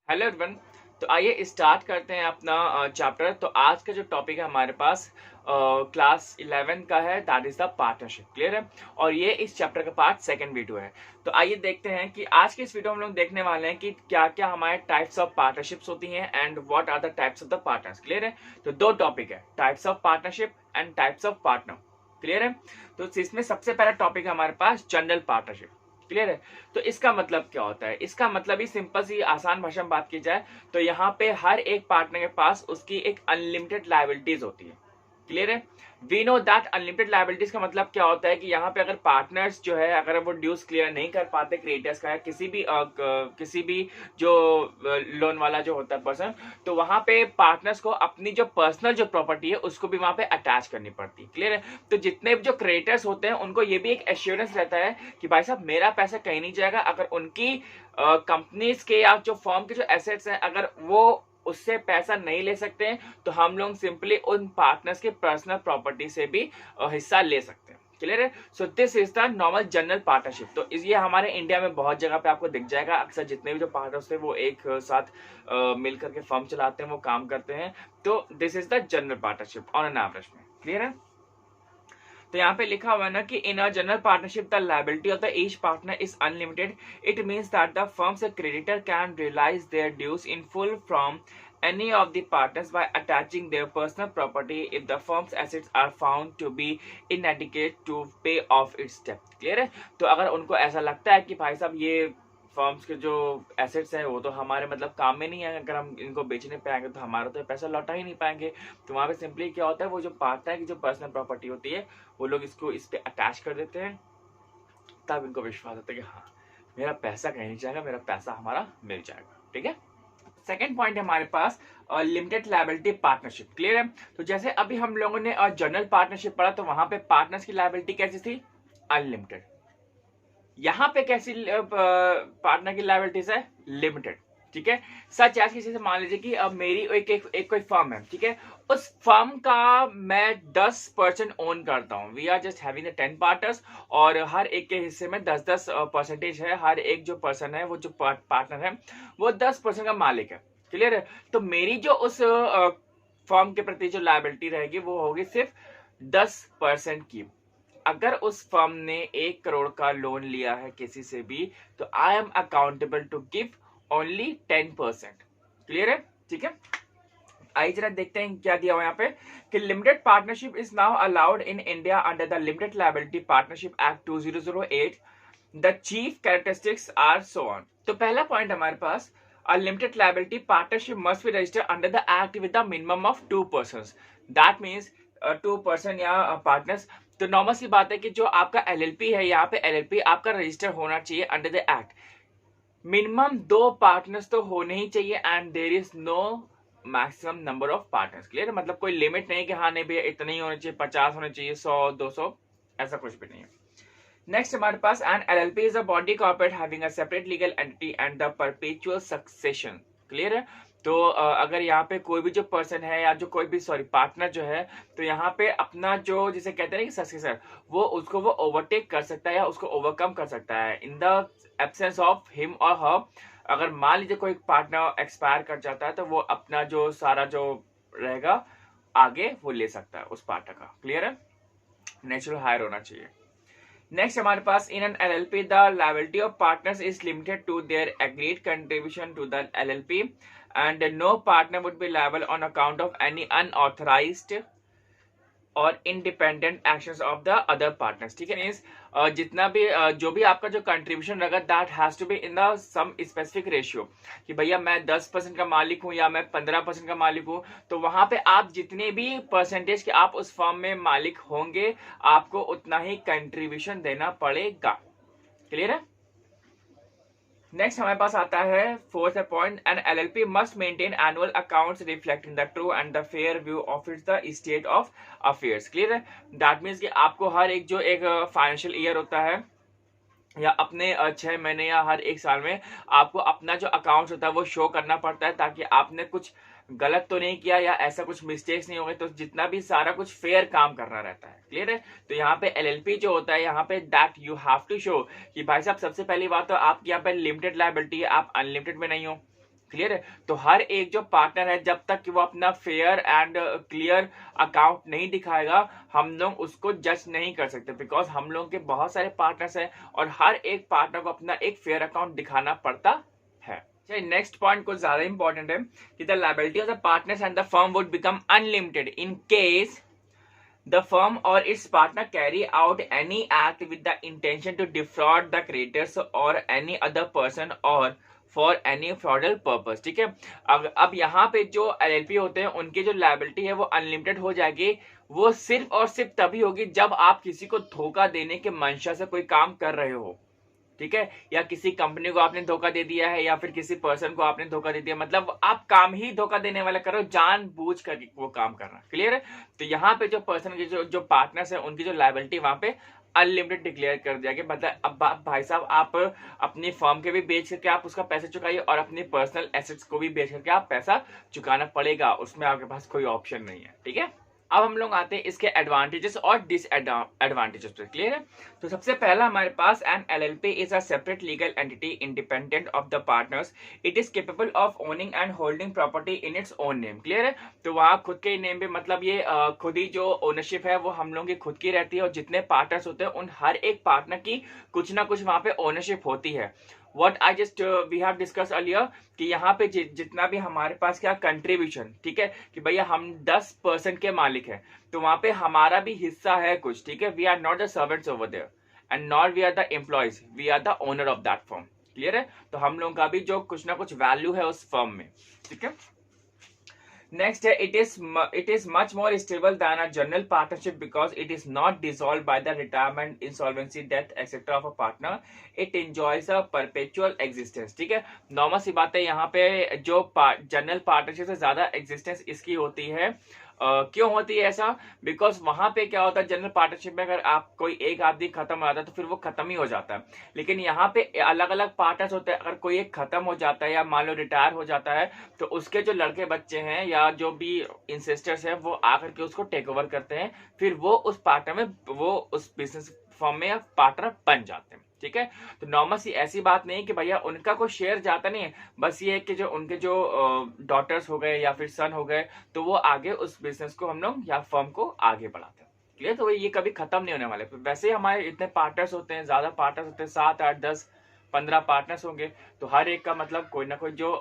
Hello everyone. तो आइए start करते हैं अपना चैप्टर। तो आज का जो टॉपिक है हमारे पास क्लास 11 का है, that is the partnership. Clear है। और ये इस चैप्टर का पार्ट सेकंड वीडियो है। तो आइए देखते हैं कि आज के इस वीडियो में हम लोग देखने वाले हैं कि क्या क्या हमारे टाइप्स ऑफ पार्टनरशिप्स होती हैं and what are the types of the partners. Clear है। तो दो टॉपिक है, types of partnership and types of partner. Clear है। तो इसमें सबसे पहला टॉपिक है हमारे पास जनरल पार्टनरशिप। क्लियर है। तो इसका मतलब क्या होता है? इसका मतलब ही सिंपल सी आसान भाषा में बात की जाए तो यहाँ पे हर एक पार्टनर के पास उसकी एक अनलिमिटेड लायबिलिटीज होती है। क्लियर है। We know that unlimited liabilities का मतलब क्या होता है कि यहाँ पे अगर पार्टनर्स जो है अगर वो ड्यूज क्लियर नहीं कर पाते क्रिएटर्स का, किसी भी जो लोन वाला जो होता है पर्सन, तो वहां पे पार्टनर्स को अपनी जो पर्सनल जो प्रॉपर्टी है उसको भी वहां पे अटैच करनी पड़ती है। क्लियर है। तो जितने भी जो क्रिएटर्स होते हैं उनको ये भी एक एश्योरेंस रहता है कि भाई साहब मेरा पैसा कहीं नहीं जाएगा। अगर उनकी कंपनीज के या जो फर्म के जो एसेट्स हैं अगर वो उससे पैसा नहीं ले सकते हैं तो हम लोग सिंपली उन पार्टनर्स के पर्सनल प्रॉपर्टी से भी हिस्सा ले सकते हैं। क्लियर है। So this is the normal general partnership. तो ये हमारे इंडिया में बहुत जगह पे आपको दिख जाएगा। अक्सर जितने भी जो पार्टनर्स थे वो एक साथ मिल करके फर्म चलाते हैं, वो काम करते हैं। तो this is the general partnership on an average में। क्लियर है। तो यहाँ पे लिखा हुआ है ना कि in a general partnership the liability of the each partner is unlimited. It means that the firm's creditor can realise their dues in full from any of the partners by attaching their personal property if the firm's assets are found to be inadequate to pay off its debt। Clear है। तो अगर उनको ऐसा लगता है कि भाई साहब ये फर्म्स के जो एसेट्स हैं वो तो हमारे मतलब काम में नहीं है, अगर हम इनको बेच नहीं पाएंगे तो हमारा तो पैसा लौटा ही नहीं पाएंगे, तो वहां पे सिंपली क्या होता है वो जो पार्टनर की जो पर्सनल प्रॉपर्टी होती है वो लोग इसको इस पे अटैच कर देते हैं। तब इनको विश्वास होता है कि हाँ मेरा पैसा कहीं नहीं जाएगा, मेरा पैसा हमारा मिल जाएगा। ठीक है। सेकेंड पॉइंट है हमारे पास लिमिटेड लायबिलिटी पार्टनरशिप। क्लियर है। तो जैसे अभी हम लोगों ने जनरल पार्टनरशिप पढ़ा तो वहां पे पार्टनर्स की लायबिलिटी कैसी थी? अनलिमिटेड। यहां पे कैसी पार्टनर की लायबिलिटीज है? लिमिटेड। ठीक है। सच एज किसी से मान लीजिए कि अब मेरी एक कोई फर्म है। ठीक है। उस फर्म का मैं 10% ओन करता हूं। We are just having 10 partners और हर एक के हिस्से में 10-10 परसेंटेज है। हर एक जो पर्सन है वो जो पार्टनर है वो 10% का मालिक है। क्लियर है। तो मेरी जो उस फर्म के प्रति जो लायबिलिटी रहेगी वो होगी सिर्फ 10% की। अगर उस फर्म ने 1 करोड़ का लोन लिया है किसी से भी तो I am accountable to give only 10%। Clear है। ठीक है। आइए जरा देखते हैं क्या दिया हुआ यहाँ पे कि limited partnership is now allowed in India under the limited liability partnership act 2008। The chief characteristics are so on. तो पहला पॉइंट हमारे पास a limited liability partnership must be registered under the act with a minimum of 2 persons। that means 2 person या partners. तो normal सी बात है कि जो आपका एलएलपी है यहाँ पे एलएलपी आपका रजिस्टर होना चाहिए under the act. Minimum 2 partners तो होने ही चाहिए and there is no maximum number of partners. Clear. मतलब कोई लिमिट नहीं कि हाँ नहीं भैया इतने ही होने चाहिए, 50 होने चाहिए, 100-200, ऐसा कुछ भी नहीं है। नेक्स्ट हमारे पास an LLP is a body corporate having a separate legal entity and the perpetual succession. Clear है। तो अगर यहाँ पे कोई भी जो पर्सन है या जो कोई भी पार्टनर जो है तो यहाँ पे अपना जो जिसे कहते हैं कि सक्सेसर वो उसको वो ओवरटेक कर सकता है या उसको ओवरकम कर सकता है in the absence of him और हर। अगर मान लीजिए कोई पार्टनर एक्सपायर कर जाता है तो वो अपना जो सारा जो रहेगा आगे वो ले सकता है उस पार्टनर का। क्लियर है। नेचुरल हायर होना चाहिए। नेक्स्ट हमारे पास in an LLP the liability of partners is limited to their agreed contribution to the LLP and no partner would be liable on account of any unauthorised or independent actions of the other partners. ठीक है। Means जितना भी जो भी आपका जो contribution रहेगा that has to be in the some specific ratio कि भैया मैं 10% का मालिक हूं या मैं 15% का मालिक हूं, तो वहां पे आप जितने भी परसेंटेज के आप उस फर्म में मालिक होंगे आपको उतना ही कंट्रीब्यूशन देना पड़ेगा। क्लियर है। नेक्स्ट हमारे पास आता है fourth point an LLP must maintain annual accounts reflecting the true and the fair view of its the state of affairs. Clear है। दैट मीन्स कि आपको हर एक जो एक फाइनेंशियल ईयर होता है या अपने 6 महीने या हर एक साल में आपको अपना जो अकाउंट होता है वो शो करना पड़ता है ताकि आपने कुछ गलत तो नहीं किया या ऐसा कुछ मिस्टेक्स नहीं हो गए। तो जितना भी सारा कुछ फेयर काम करना रहता है। क्लियर है। तो यहाँ पे एलएलपी जो होता है यहाँ पे that you have to show कि भाई साहब सबसे पहली बात तो आपकी यहाँ पे लिमिटेड लायबिलिटी है, आप अनलिमिटेड में नहीं हो। क्लियर है। तो हर एक जो पार्टनर है जब तक कि वो अपना फेयर एंड क्लियर अकाउंट नहीं दिखाएगा हम लोग उसको जज नहीं कर सकते, बिकॉज हम लोग के बहुत सारे पार्टनर्स हैं और हर एक पार्टनर को अपना एक फेयर अकाउंट दिखाना पड़ता है। नेक्स्ट पॉइंट कुछ ज्यादा इंपॉर्टेंट है कि the liability of the partners and the firm would become unlimited in case the firm or its partner carry out any act with the intention to defraud the creditors or any other person or for any fraudulent purpose। ठीक है, अब यहाँ पे जो LLP होते हैं उनकी जो लायबिलिटी है वो अनलिमिटेड हो जाएगी। वो सिर्फ और सिर्फ तभी होगी जब आप किसी को धोखा देने के मंशा से कोई काम कर रहे हो, ठीक है, या किसी कंपनी को आपने धोखा दे दिया है या फिर किसी पर्सन को आपने धोखा दे दिया, मतलब आप काम ही धोखा देने वाला कर रहे हो, जानबूझ कर वो काम करना। क्लियर है। तो यहाँ पे जो पर्सन के जो पार्टनर्स है उनकी जो लायबिलिटी वहां पे अनलिमिटेड डिक्लेयर कर दिया गया। मतलब अब भाई साहब आप अपनी फर्म के भी बेच करके आप उसका पैसा चुकाइए और अपनी पर्सनल एसेट्स को भी बेच करके आप पैसा चुकाना पड़ेगा, उसमें आपके पास कोई ऑप्शन नहीं है। ठीक है, अब हम लोग आते हैं इसके एडवांटेजेस और डिसएडवांटेजेस पे। क्लियर है। तो सबसे पहला हमारे पास an LLP is a separate legal entity independent of the partners. It is capable of owning and holding property in its own name. Clear है। तो वहां खुद के नेम पे, मतलब ये खुद ही जो ओनरशिप है वो हम लोगों की खुद की रहती है और जितने पार्टनर्स होते हैं उन हर एक पार्टनर की कुछ ना कुछ वहां पे ओनरशिप होती है। What I just we have discussed earlier कि यहाँ पे जितना भी हमारे पास क्या कंट्रीब्यूशन, ठीक है, कि भैया हम 10% के मालिक हैं तो वहां पे हमारा भी हिस्सा है कुछ। ठीक है, we are not the servants over there and not we are the employees, we are the owner of that firm. Clear है। तो हम लोगों का भी जो कुछ ना कुछ वैल्यू है उस फर्म में। ठीक है। नेक्स्ट है it is much more stable then a general partnership because it is not dissolve by the retirement, insolvency, death etcetera of a partner. It enjoys a perpetual existence. ठीक है, normal सी बात है, यहाँ पे जो जनरल पार्टनरशिप से ज्यादा existence इसकी होती है। क्यों होती है ऐसा? बिकॉज वहां पे क्या होता है, जनरल पार्टनरशिप में अगर आप कोई एक आदमी खत्म हो जाता है तो फिर वो खत्म ही हो जाता है, लेकिन यहाँ पे अलग अलग पार्टनर्स होते हैं। अगर कोई एक खत्म हो जाता है या मान लो रिटायर हो जाता है तो उसके जो लड़के बच्चे हैं या जो भी इंसेस्टर्स हैं वो आकर के उसको टेक ओवर करते हैं, फिर वो उस पार्टनर में, वो उस बिजनेस फर्म में पार्टनर बन जाते हैं। ठीक है, तो नॉर्मल सी ऐसी बात नहीं कि भैया उनका कोई शेयर जाता नहीं है, बस ये है कि जो उनके जो डॉटर्स हो गए या फिर सन हो गए तो वो आगे उस बिजनेस को हम लोग या फर्म को आगे बढ़ाते हैं। क्लियर। तो ये कभी खत्म नहीं होने वाले। वैसे हमारे इतने पार्टनर्स होते हैं, ज्यादा पार्टनर्स होते हैं, 7, 8, 10, 15 पार्टनर्स होंगे, तो हर एक का मतलब कोई ना कोई जो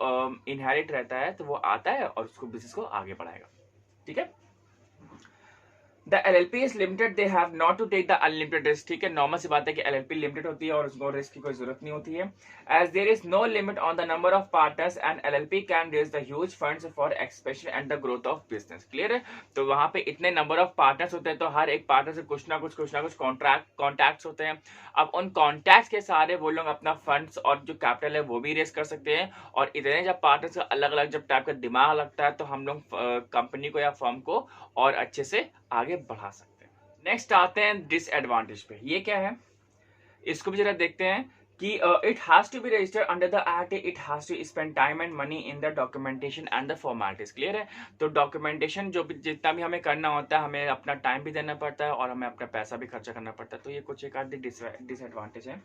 इनहेरिट रहता है तो वो आता है और उसको बिजनेस को आगे बढ़ाएगा। ठीक है। The LLP is limited, they have not to take the unlimited risk। ठीक है, नॉर्मल सी बात है कि LLP लिमिटेड होती है और उसको रिस्क की कोई जरूरत नहीं होती है। As there is no limit on the number of partners and LLP can raise the huge funds for expansion and the growth of business। Clear है। तो वहां पे इतने नंबर ऑफ पार्टनर्स होते हैं तो हर एक पार्टनर से कुछ ना कुछ कॉन्टैक्ट्स होते हैं। अब उन कॉन्टैक्ट्स के सारे वो लोग अपना फंड्स और जो कैपिटल है वो भी रेस कर सकते हैं, और इतने जब पार्टनर्स का अलग अलग जब टाइप का दिमाग लगता है तो हम लोग कंपनी को या फर्म को और अच्छे से आगे बढ़ा सकते हैं। नेक्स्ट आते हैं डिसएडवांटेज पे। ये क्या है, इसको भी जरा देखते हैं कि it has to be registered under the act, it has to spend time and money in the documentation and the formalities. Clear है। तो डॉक्यूमेंटेशन जो भी जितना भी हमें करना होता है, हमें अपना टाइम भी देना पड़ता है और हमें अपना पैसा भी खर्चा करना पड़ता है। तो ये कुछ एक आध डिसएडवांटेज है।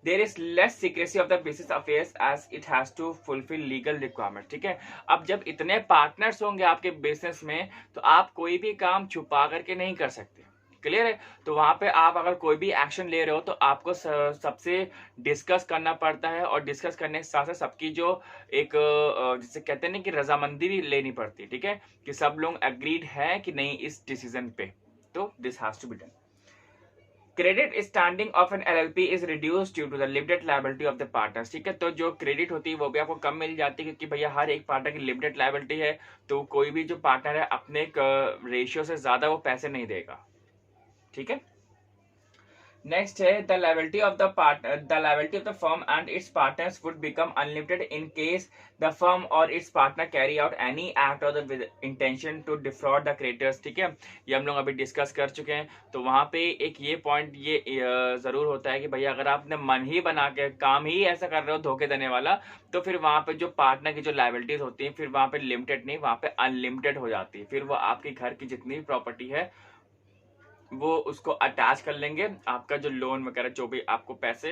There is less secrecy of the business affairs as it has to fulfil legal requirement. ठीक है, अब जब इतने पार्टनर्स होंगे आपके बिजनेस में तो आप कोई भी काम छुपा करके नहीं कर सकते। क्लियर है। तो वहां पे आप अगर कोई भी एक्शन ले रहे हो तो आपको सबसे डिस्कस करना पड़ता है, और डिस्कस करने के साथ साथ सबकी जो एक जिसे कहते हैं ना कि रजामंदी भी लेनी पड़ती है। ठीक है, कि सब लोग एग्रीड है कि नहीं इस डिसीजन पे, तो this has to be done. Credit standing of an LLP is reduced due to the limited liability of the partners. ठीक है, तो जो क्रेडिट होती है वो भी आपको कम मिल जाती है क्योंकि भैया हर एक पार्टनर की लिमिटेड लायबिलिटी है, तो कोई भी जो पार्टनर है अपने रेशियो से ज्यादा वो पैसे नहीं देगा। ठीक है। नेक्स्ट है the liability of the firm and its partners would become unlimited in case the firm or its partner carry out any act or the intention to defraud the creditors. ठीक है, ये हम लोग अभी डिस्कस कर चुके हैं। तो वहां पे एक ये पॉइंट ये जरूर होता है कि भैया अगर आपने मन ही बना के काम ही ऐसा कर रहे हो धोखे देने वाला, तो फिर वहां पे जो पार्टनर की जो लायबिलिटीज होती है फिर वहां पे लिमिटेड नहीं, वहां पे अनलिमिटेड हो जाती है। फिर वो आपके घर की जितनी भी प्रॉपर्टी है वो उसको अटैच कर लेंगे, आपका जो लोन वगैरह जो भी आपको पैसे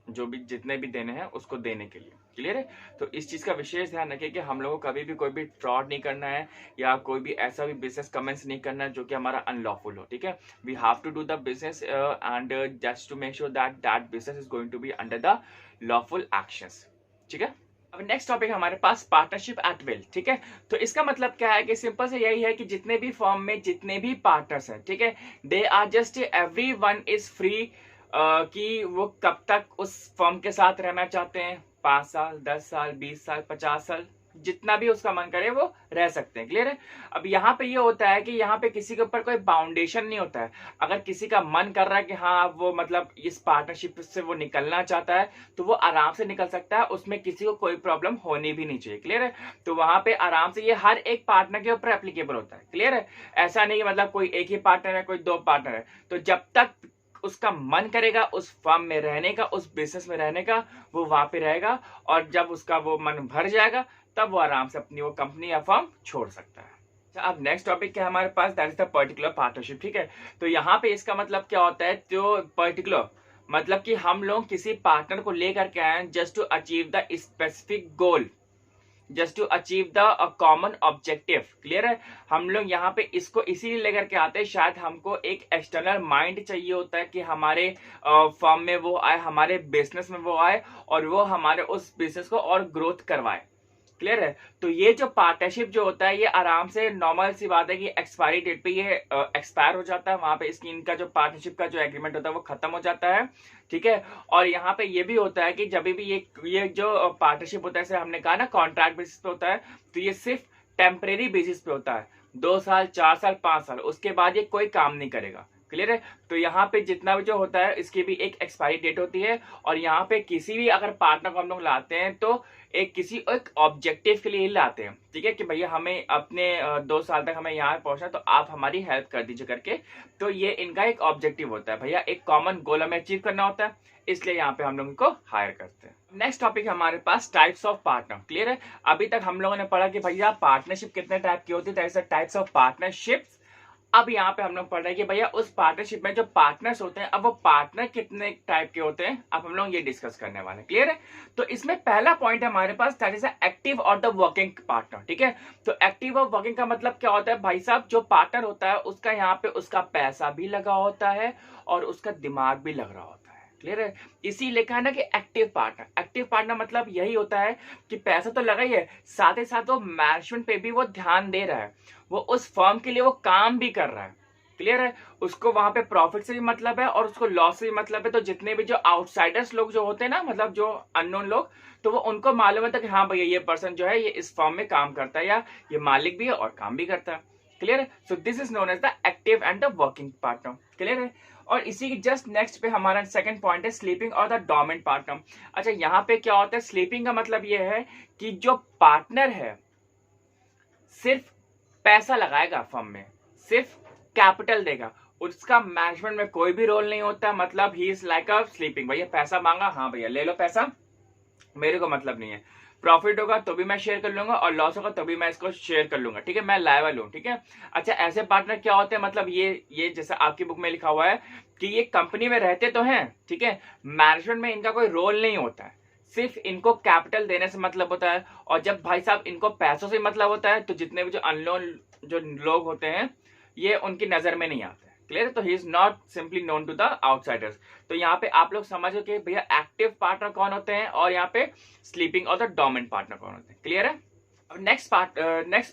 जो भी जितने भी देने हैं उसको देने के लिए। क्लियर है? तो इस चीज का विशेष ध्यान रखिए कि हम लोगों को कभी भी कोई भी फ्रॉड नहीं करना है या कोई भी ऐसा भी बिजनेस कमेंट्स नहीं करना है जो कि हमारा अनलॉफुल हो। ठीक है, we have to do the business and just to make sure that that business is going to be under the lawful actions. ठीक है, अब नेक्स्ट टॉपिक हमारे पास पार्टनरशिप एट विल। ठीक है, तो इसका मतलब क्या है कि सिंपल से यही है कि जितने भी फर्म में जितने भी पार्टनर्स हैं, ठीक है, they are just every one is free कि वो कब तक उस फर्म के साथ रहना चाहते हैं, 5 साल, 10 साल, 20 साल, 50 साल, जितना भी उसका मन करे वो रह सकते हैं। क्लियर है? अब यहाँ पे ये होता है कि यहाँ पे किसी के ऊपर कोई बाउंडेशन नहीं होता है। अगर किसी का मन कर रहा है कि हाँ वो मतलब इस पार्टनरशिप से वो निकलना चाहता है तो वो आराम से निकल सकता है, उसमें किसी को कोई प्रॉब्लम होनी भी नहीं चाहिए। क्लियर है? तो वहां पे आराम से ये हर एक पार्टनर के ऊपर एप्लीकेबल होता है। क्लियर है? ऐसा नहीं मतलब कोई एक ही पार्टनर है, कोई 2 पार्टनर है, तो जब तक उसका मन करेगा उस फर्म में रहने का, उस बिजनेस में रहने का, वो वहां पे रहेगा, और जब उसका वो मन भर जाएगा तब वो आराम से अपनी वो कंपनी या फर्म छोड़ सकता है। अब नेक्स्ट टॉपिक क्या है हमारे पास, that is the particular partnership. ठीक है, तो यहाँ पे इसका मतलब क्या होता है, तो पर्टिकुलर मतलब कि हम लोग किसी पार्टनर को लेकर के आए just to achieve the specific goal, just to achieve the common objective. Clear है? हम लोग यहाँ पे इसको इसीलिए लेकर के आते हैं, शायद हमको एक एक्सटर्नल माइंड चाहिए होता है कि हमारे फर्म में वो आए, हमारे बिजनेस में वो आए और वो हमारे उस बिजनेस को और ग्रोथ करवाए। क्लियर है? तो ये जो पार्टनरशिप जो होता है ये आराम से नॉर्मल सी बात है कि एक्सपायरी डेट पे ये एक्सपायर हो जाता है, वहां पे इसकी इनका जो पार्टनरशिप का जो एग्रीमेंट होता है वो खत्म हो जाता है। ठीक है, और यहाँ पे ये भी होता है कि जब भी ये जो पार्टनरशिप होता है, जैसे हमने कहा ना कॉन्ट्रैक्ट बेसिस पे होता है, तो ये सिर्फ टेम्परेरी बेसिस पे होता है, 2 साल, 4 साल, 5 साल, उसके बाद ये कोई काम नहीं करेगा। क्लियर है? तो यहाँ पे जितना भी जो होता है इसकी भी एक एक्सपायरी डेट होती है, और यहाँ पे किसी भी अगर पार्टनर को हम लोग लाते हैं तो एक ऑब्जेक्टिव के लिए ही लाते हैं। ठीक है, कि भैया हमें अपने 2 साल तक हमें यहाँ पहुंचना, तो आप हमारी हेल्प कर दीजिए करके। तो ये इनका एक ऑब्जेक्टिव होता है, भैया एक कॉमन गोल हमें अचीव करना होता है, इसलिए यहाँ पे हम लोग इनको हायर करते हैं। नेक्स्ट टॉपिक हमारे पास टाइप्स ऑफ पार्टनर। क्लियर है? अभी तक हम लोगों ने पढ़ा कि भैया पार्टनरशिप कितने टाइप की होती है, टाइप्स ऑफ पार्टनरशिप्स। अब यहाँ पे हम लोग पढ़ रहे हैं कि भैया उस पार्टनरशिप में जो पार्टनर्स होते हैं, अब वो पार्टनर कितने टाइप के होते हैं, अब हम लोग ये डिस्कस करने वाले हैं। क्लियर है? तो इसमें पहला पॉइंट है हमारे पास, दैट इज एक्टिव और द वर्किंग पार्टनर। ठीक है, तो एक्टिव और वर्किंग का मतलब क्या होता है भाई साहब, जो पार्टनर होता है उसका यहाँ पे उसका पैसा भी लगा होता है और उसका दिमाग भी लग रहा होता है। क्लियर है? इसी लिखा है ना कि एक्टिव पार्टनर। एक्टिव पार्टनर मतलब यही होता है कि पैसा तो लगा ही है, साथ ही साथ वो मैनेजमेंट पे भी वो ध्यान दे रहा है, वो उस फर्म के लिए वो काम भी कर रहा है। क्लियर है? उसको वहां पे प्रॉफिट से भी मतलब है और उसको लॉस से भी मतलब है। तो जितने भी जो आउटसाइडर्स लोग जो होते हैं ना, मतलब जो अननोन लोग, तो वो उनको मालूम होता है कि हाँ भैया ये पर्सन जो है ये इस फर्म में काम करता है, या ये मालिक भी है और काम भी करता है। क्लियर है? So this is known as the active and the working partner. Clear है? और इसी की जस्ट नेक्स्ट पे हमारा सेकंड पॉइंट है स्लीपिंग और द डोमिनेंट पार्टनर। अच्छा, यहाँ पे क्या होता है, स्लीपिंग का मतलब ये है कि जो पार्टनर है सिर्फ पैसा लगाएगा फर्म में, सिर्फ कैपिटल देगा, उसका मैनेजमेंट में कोई भी रोल नहीं होता। मतलब he is like a sleeping, भैया पैसा मांगा, हाँ भैया ले लो पैसा, मेरे को मतलब नहीं है। प्रॉफिट होगा तो भी मैं शेयर कर लूंगा और लॉस होगा तो भी मैं इसको शेयर कर लूंगा। ठीक है, मैं लायबल हूं। ठीक है, अच्छा ऐसे पार्टनर क्या होते हैं, मतलब ये जैसा आपकी बुक में लिखा हुआ है कि ये कंपनी में रहते तो हैं, ठीक है, मैनेजमेंट में इनका कोई रोल नहीं होता है, सिर्फ इनको कैपिटल देने से मतलब होता है। और जब भाई साहब इनको पैसों से मतलब होता है तो जितने भी जो अननोन जो लोग होते हैं ये उनकी नजर में नहीं आते। क्लियर? तो he is not simply known to the outsiders. तो यहाँ पे आप लोग समझो कि भैया एक्टिव पार्टनर कौन होते हैं और यहाँ पे स्लीपिंग और द डोमिनेंट पार्टनर कौन होते हैं। क्लियर है? अब नेक्स्ट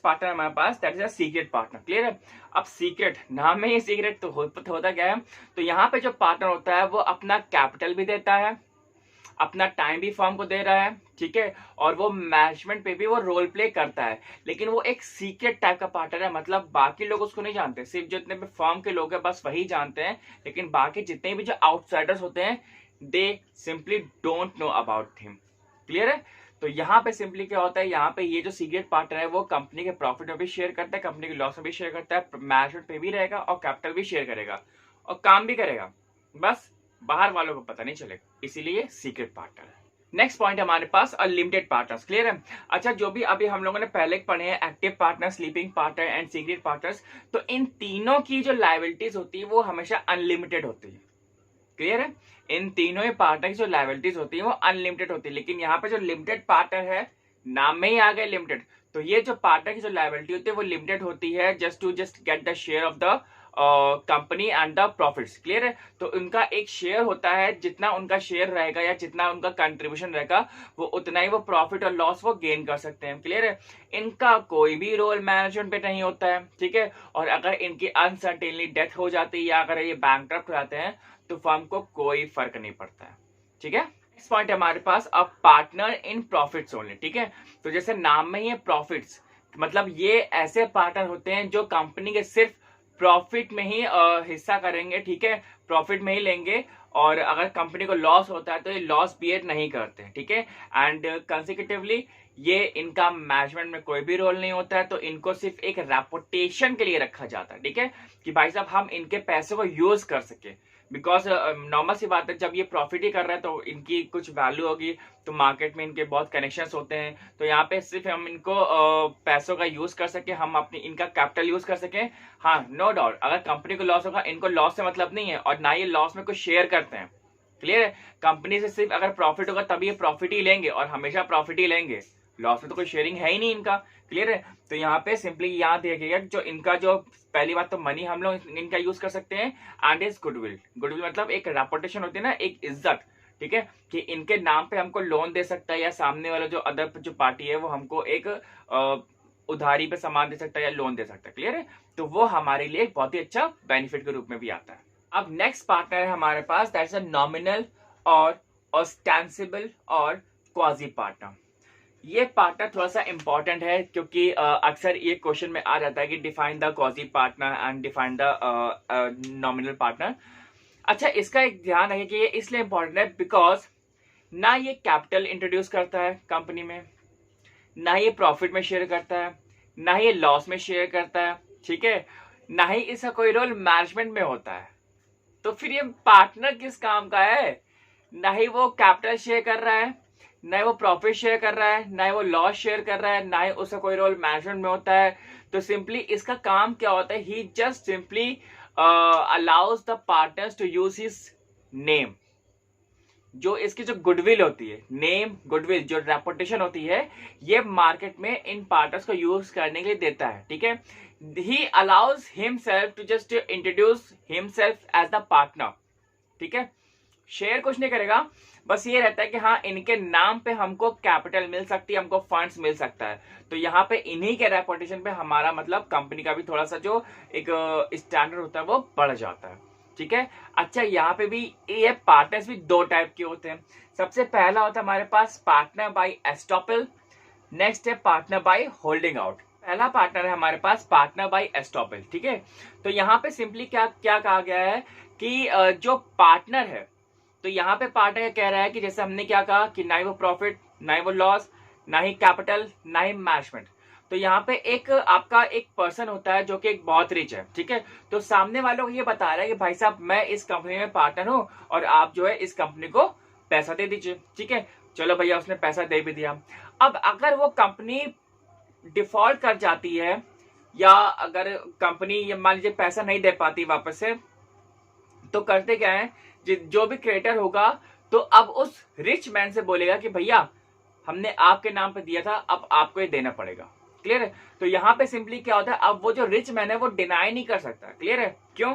पार्टनर हमारे पास that is a secret partner. Clear है? अब सीक्रेट नाम में ही सीक्रेट तो होता क्या है, तो यहाँ पे जो पार्टनर होता है वो अपना कैपिटल भी देता है, अपना टाइम भी फर्म को दे रहा है, ठीक है, और वो मैनेजमेंट पे भी वो रोल प्ले करता है, लेकिन वो एक सीक्रेट टाइप का पार्टनर है। मतलब बाकी लोग उसको नहीं जानते, सिर्फ जितने भी फर्म के लोग हैं बस वही जानते हैं, लेकिन बाकी जितने भी जो आउटसाइडर्स होते हैं दे simply don't know about him. Clear है? तो यहाँ पे सिंपली क्या होता है, यहाँ पे ये जो सीक्रेट पार्टनर है वो कंपनी के प्रॉफिट में भी शेयर करता है, कंपनी के लॉस में भी शेयर करता है, मैनेजमेंट पे भी रहेगा और कैपिटल भी शेयर करेगा और काम भी करेगा, बस बाहर वालों को पता नहीं चलेगा, इसीलिए सीक्रेट पार्टनर है। नेक्स्ट पॉइंट हमारे पास अनलिमिटेड पार्टनर्स। क्लियर है? अच्छा, जो भी अभी हम लोगों ने पहले पढ़े हैं active partner, sleeping partner and secret partners, तो इन तीनों की जो लायबिलिटीज होती है वो हमेशा अनलिमिटेड होती है। क्लियर है? इन तीनों ही पार्टनर की जो लायबिलिटीज होती है वो अनलिमिटेड होती है, लेकिन यहाँ पे जो लिमिटेड पार्टनर है, नाम में ही आ गया लिमिटेड, तो ये जो पार्टनर की जो लायबिलिटी होती है वो लिमिटेड होती है just to get the share of the company and the profits. Clear है? तो उनका एक शेयर होता है, जितना उनका शेयर रहेगा या जितना उनका कंट्रीब्यूशन रहेगा वो उतना ही वो प्रॉफिट और लॉस वो गेन कर सकते हैं। क्लियर है? इनका कोई भी रोल मैनेजमेंट पे नहीं होता है, ठीक है? और अगर इनकी अनसर्टेनली डेथ हो जाती है या अगर ये बैंकक्रप्ट हो जाते हैं तो फर्म को कोई फर्क नहीं पड़ता है। ठीक है? नेक्स्ट पॉइंट है हमारे पास a partner in profits only. ठीक है? तो जैसे नाम में ही है प्रॉफिट्स, मतलब ये ऐसे पार्टनर होते हैं जो कंपनी के सिर्फ प्रॉफिट में ही हिस्सा करेंगे। ठीक है? प्रॉफिट में ही लेंगे, और अगर कंपनी को लॉस होता है तो ये लॉस बियर नहीं करते। ठीक है? एंड कंसेक्यूटिवली ये इनका मैनेजमेंट में कोई भी रोल नहीं होता है, तो इनको सिर्फ एक रेपुटेशन के लिए रखा जाता है। ठीक है? कि भाई साहब हम इनके पैसे को यूज कर सके, बिकॉज नॉर्मल सी बात है, जब ये प्रॉफिट ही कर रहा है तो इनकी कुछ वैल्यू होगी, तो मार्केट में इनके बहुत कनेक्शंस होते हैं, तो यहाँ पे सिर्फ हम इनको पैसों का यूज कर सके, हम अपनी इनका कैपिटल यूज कर सके। हाँ, नो डाउट, अगर कंपनी को लॉस होगा, इनको लॉस से मतलब नहीं है, और ना ये लॉस में कुछ शेयर करते हैं। क्लियर है? कंपनी से सिर्फ अगर प्रॉफिट होगा तभी ये प्रॉफिट ही लेंगे, और हमेशा प्रॉफिट ही लेंगे, लॉस में तो कोई शेयरिंग है ही नहीं इनका। क्लियर है? तो यहाँ पे सिंपली यहाँ देखिएगा, जो इनका जो पहली बात तो मनी हम लोग इनका यूज कर सकते हैं, एंड इज गुडविल। गुडविल मतलब एक रेपुटेशन होती है ना, एक इज्जत। ठीक है? कि इनके नाम पे हमको लोन दे सकता है, या सामने वाला जो अदर जो पार्टी है वो हमको एक उधारी पे सामान दे सकता है या लोन दे सकता है। क्लियर है? तो वो हमारे लिए एक बहुत ही अच्छा बेनिफिट के रूप में भी आता है। अब नेक्स्ट पार्टनर है हमारे पास, दैट्स अ नॉमिनल और ऑस्टेंसिबल और क्वाजी पार्टनर। ये पार्टनर थोड़ा सा इंपॉर्टेंट है, क्योंकि अक्सर ये क्वेश्चन में आ जाता है कि define the quasi partner and define the nominal partner. अच्छा, इसका एक ध्यान रखिए कि ये इसलिए इंपॉर्टेंट है बिकॉज ना ये कैपिटल इंट्रोड्यूस करता है कंपनी में, ना ये प्रॉफिट में शेयर करता है, ना ये लॉस में शेयर करता है। ठीक है? ना ही इसका कोई रोल मैनेजमेंट में होता है, तो फिर ये पार्टनर किस काम का है? ना ही वो कैपिटल शेयर कर रहा है, ना ही वो प्रॉफिट शेयर कर रहा है, ना ही वो लॉस शेयर कर रहा है, ना ही उसका कोई रोल मैनेजमेंट में होता है। तो सिंपली इसका काम क्या होता है? He just simply allows the partners to use his name. जो इसकी जो गुडविल होती है, नेम गुडविल जो रेपुटेशन होती है, ये मार्केट में इन पार्टनर्स को यूज करने के लिए देता है। ठीक है? He allows himself to just introduce himself as the partner. ठीक है? शेयर कुछ नहीं करेगा, बस ये रहता है कि हाँ इनके नाम पे हमको कैपिटल मिल सकती है, हमको फंड्स मिल सकता है। तो यहाँ पे इन्हीं के रेपुटेशन पे हमारा मतलब कंपनी का भी थोड़ा सा जो एक स्टैंडर्ड होता है वो बढ़ जाता है। ठीक है? अच्छा, यहाँ पे भी ये पार्टनर्स भी दो टाइप के होते हैं। सबसे पहला होता है हमारे पास पार्टनर बाय एस्टॉपल, नेक्स्ट है पार्टनर बाय होल्डिंग आउट। पहला पार्टनर है हमारे पास पार्टनर बाय एस्टॉपल। ठीक है? तो यहाँ पे सिंपली क्या क्या कहा गया है कि जो पार्टनर है, तो यहाँ पे पार्टनर कह रहा है कि जैसे हमने क्या कहा कि ना ही वो प्रॉफिट, ना ही वो लॉस, ना ही कैपिटल, ना ही मैनेजमेंट। तो यहाँ पे एक आपका एक पर्सन होता है जो कि एक बहुत रिच है। ठीक है? तो सामने वालों को ये बता रहा है कि भाई साहब मैं इस कंपनी में पार्टनर हूँ, और आप जो है इस कंपनी को पैसा दे दीजिए। ठीक है? चलो भैया, उसने पैसा दे भी दिया। अब अगर वो कंपनी डिफॉल्ट कर जाती है, या अगर कंपनी मान लीजिए पैसा नहीं दे पाती वापस से, तो करते क्या है, जो भी क्रिएटर होगा तो अब उस रिच मैन से बोलेगा कि भैया हमने आपके नाम पे दिया था, अब आपको ये देना पड़ेगा। क्लियर है? तो यहाँ पे सिंपली क्या होता है, अब वो जो रिच मैन है वो डिनाई नहीं कर सकता। क्लियर है? क्यों?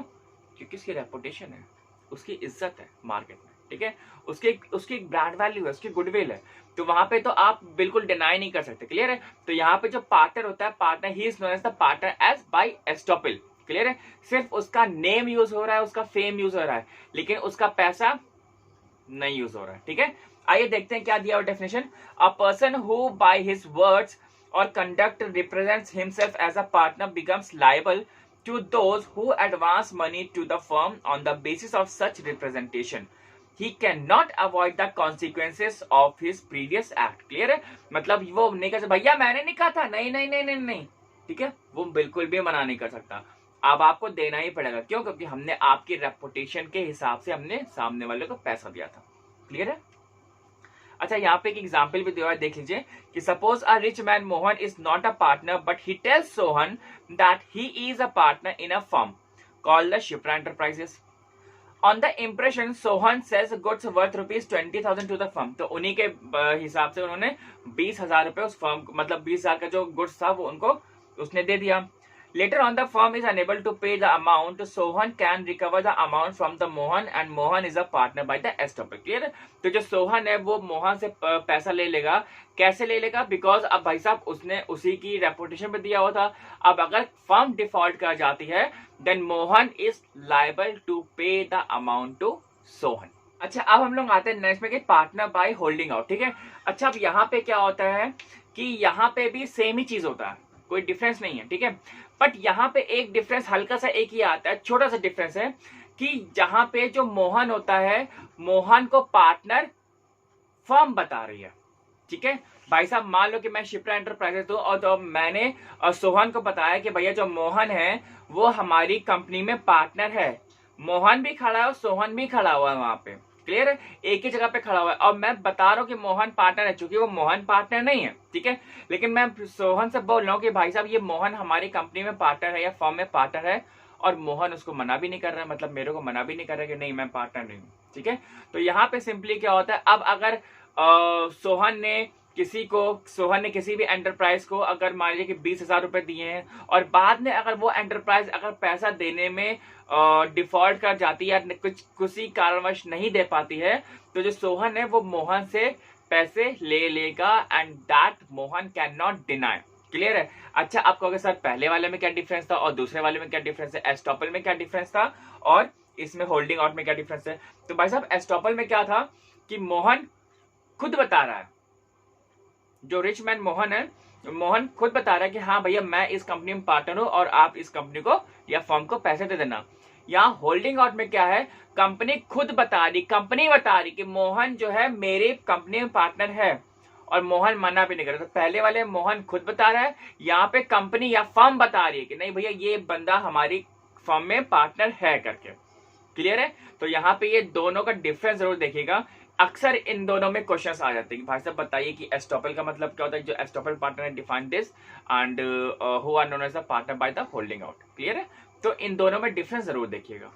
क्योंकि उसकी रेपुटेशन है, उसकी इज्जत है मार्केट में। ठीक है? उसकी ब्रांड वैल्यू है, उसकी गुडविल है, तो वहां पे तो आप बिल्कुल डिनाई नहीं कर सकते। क्लियर है? तो यहाँ पे जो पार्टनर होता है, partner he is known as the partner as by estoppel. Clear है? सिर्फ उसका नेम यूज हो रहा है, उसका फेम यूज हो रहा है, लेकिन उसका पैसा नहीं यूज हो रहा है। ठीक है? आइए देखते हैं क्या दिया हुआ definition. A person who by his words or conduct represents himself as a partner becomes liable to those who advance money to the firm on the basis of such representation. He cannot avoid the consequences of his previous act. Clear है? मतलब वो नहीं कर सकता, भैया मैंने नहीं कहा था, नहीं नहीं नहीं नहीं नहीं। ठीक है? वो बिल्कुल भी मना नहीं कर सकता। अब आपको देना ही पड़ेगा। क्यों? क्योंकि हमने आपकी रेपुटेशन के हिसाब से हमने सामने वाले को पैसा दिया था। क्लियर है? अच्छा, यहाँ पे एक एग्जाम्पल भी दिया है, देख लीजिए कि suppose a rich man Mohan is not a partner but he tells Sohan that he is a partner in a firm called the Shipra enterprises. On the impression Sohan सेज goods worth ₹20,000 to the firm. तो उन्हीं के हिसाब से उन्होंने 20,000 रुपए उस फर्म, मतलब 20,000 का जो गुड्स था वो उनको उसने दे दिया। Later on, the firm is unable to pay the amount. Sohan can recover the amount from the Mohan, and Mohan is a partner by the estoppel. Clear है? तो जो सोहन है वो मोहन से पैसा ले लेगा। कैसे ले लेगा? बिकॉज अब भाई साहब उसने उसी की रेपुटेशन पे दिया हुआ था। अब अगर फर्म डिफॉल्ट कर जाती है then Mohan is liable to pay the amount to Sohan. अच्छा, अब हम लोग आते हैं नेक्स्ट में कि पार्टनर बाय होल्डिंग आउट। ठीक है, अच्छा अब यहाँ पे क्या होता है कि यहाँ पे भी सेम ही चीज होता है, कोई डिफरेंस नहीं है। ठीक है, बट यहाँ पे एक डिफरेंस हल्का सा एक ही आता है, छोटा सा डिफरेंस है कि जहां पे जो मोहन होता है, मोहन को पार्टनर फर्म बता रही है। ठीक है भाई साहब, मान लो कि मैं शिप्रा एंटरप्राइजेस हूं और तो मैंने सोहन को बताया कि भैया जो मोहन है वो हमारी कंपनी में पार्टनर है। मोहन भी खड़ा है और सोहन भी खड़ा हुआ है वहां पे। क्लियर है, एक ही जगह पे खड़ा हुआ है और मैं बता रहा हूँ कि मोहन पार्टनर है, चूंकि वो मोहन पार्टनर नहीं है। ठीक है, लेकिन मैं सोहन से बोल रहा हूँ कि भाई साहब ये मोहन हमारी कंपनी में पार्टनर है या फर्म में पार्टनर है, और मोहन उसको मना भी नहीं कर रहा है, मतलब मेरे को मना भी नहीं कर रहा है कि नहीं मैं पार्टनर नहीं हूँ। ठीक है, तो यहाँ पे सिंपली क्या होता है, अब अगर सोहन ने किसी भी एंटरप्राइज को अगर मान लीजिए कि 20,000 रुपए दिए हैं और बाद में अगर वो एंटरप्राइज अगर पैसा देने में डिफॉल्ट कर जाती है या किसी कारणवश नहीं दे पाती है, तो जो सोहन है वो मोहन से पैसे ले लेगा and that Mohan can not deny. Clear है? अच्छा, आप कहोगे सर पहले वाले में क्या डिफरेंस था और दूसरे वाले में क्या डिफरेंस है, एस्टॉपल में क्या डिफरेंस था और इसमें होल्डिंग आउट में क्या डिफरेंस है? तो भाई साहब एस्टॉपल में क्या था कि मोहन खुद बता रहा है, जो रिच मैन मोहन है, मोहन खुद बता रहा है कि हाँ भैया मैं इस कंपनी में पार्टनर हूं और आप इस कंपनी को या फर्म को पैसे दे देना। यहाँ होल्डिंग आउट में क्या है, कंपनी खुद बता रही, कंपनी बता रही कि मोहन जो है मेरी कंपनी में पार्टनर है और मोहन मना भी नहीं कर रहा। तो पहले वाले मोहन खुद बता रहा है, यहाँ पे कंपनी या फर्म बता रही है कि नहीं भैया ये बंदा हमारी फर्म में पार्टनर है करके। क्लियर है? तो यहाँ पे ये दोनों का डिफरेंस जरूर देखिएगा, अक्सर इन दोनों में क्वेश्चंस आ जाते हैं कि भाई साहब बताइए कि एस्टॉपल का मतलब क्या होता है, जो estoppel partner define this and who are known as the partner by the holding out. Clear है? तो इन दोनों में डिफरेंस जरूर देखिएगा।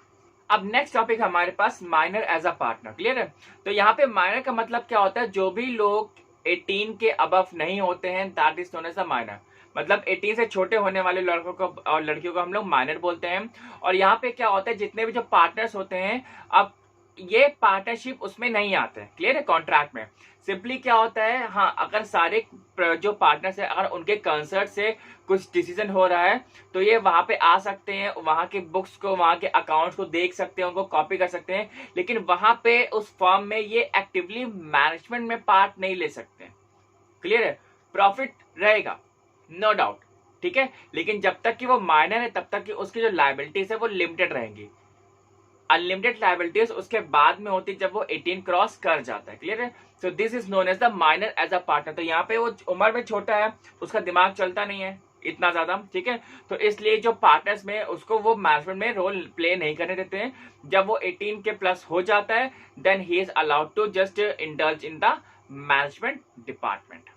अब नेक्स्ट टॉपिक हमारे पास minor as a partner. Clear है? तो यहाँ पे माइनर का मतलब क्या होता है, जो भी लोग 18 के अबव नहीं होते हैं that is known as a minor. मतलब 18 से छोटे होने वाले लड़कों को और लड़कियों को हम लोग माइनर बोलते हैं। और यहाँ पे क्या होता है, जितने भी जो पार्टनर्स होते हैं, अब ये पार्टनरशिप उसमें नहीं आते हैं। क्लियर है? कॉन्ट्रैक्ट में सिंपली क्या होता है, हाँ अगर सारे जो पार्टनर्स है अगर उनके कंसर्ट से कुछ डिसीजन हो रहा है तो ये वहां पे आ सकते हैं, वहां के बुक्स को, वहां के अकाउंट्स को देख सकते हैं, उनको कॉपी कर सकते हैं, लेकिन वहां पे उस फर्म में ये एक्टिवली मैनेजमेंट में पार्ट नहीं ले सकते। क्लियर है? प्रॉफिट रहेगा नो डाउट, ठीक है, लेकिन जब तक कि वो माइनर है तब तक कि उसकी जो लायबिलिटीज है वो लिमिटेड रहेंगी। अनलिमिटेड लायबिलिटीज उसके बाद में होती जब वो 18 क्रॉस कर जाता है। क्लियर है? So this is known as the minor as a partner. तो यहाँ पे वो उम्र में छोटा है, उसका दिमाग चलता नहीं है इतना ज्यादा, ठीक है, तो इसलिए जो पार्टनर्स में उसको वो मैनेजमेंट में रोल प्ले नहीं करने देते हैं। जब वो 18 के प्लस हो जाता है then he is allowed to just indulge in the management department.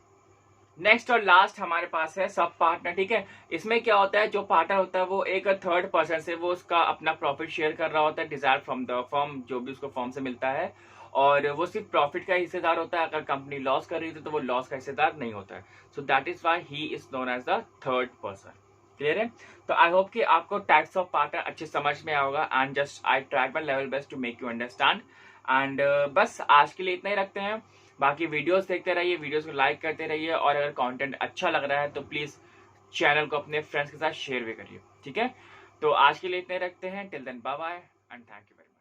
Next और लास्ट हमारे पास है सब पार्टनर। ठीक है, इसमें क्या होता है, जो पार्टनर होता है वो एक थर्ड पर्सन से वो उसका अपना प्रॉफिट शेयर कर रहा होता है, डिजायर फ्रॉम द फर्म, जो भी उसको फर्म से मिलता है, और वो सिर्फ प्रॉफिट का हिस्सेदार होता है। अगर कंपनी लॉस कर रही है तो वो लॉस का हिस्सेदार नहीं होता है। So that is why he is known as the third person. Clear है? तो आई होप कि आपको टाइप्स ऑफ पार्टनर अच्छे समझ में आएगा and just I tried my level best to make you understand. And बस आज के लिए इतना ही रखते हैं। बाकी वीडियोस देखते रहिए, वीडियोस को लाइक करते रहिए, और अगर कंटेंट अच्छा लग रहा है तो प्लीज चैनल को अपने फ्रेंड्स के साथ शेयर भी करिए। ठीक है, तो आज के लिए इतने रखते हैं। Till then bye bye and thank you very much.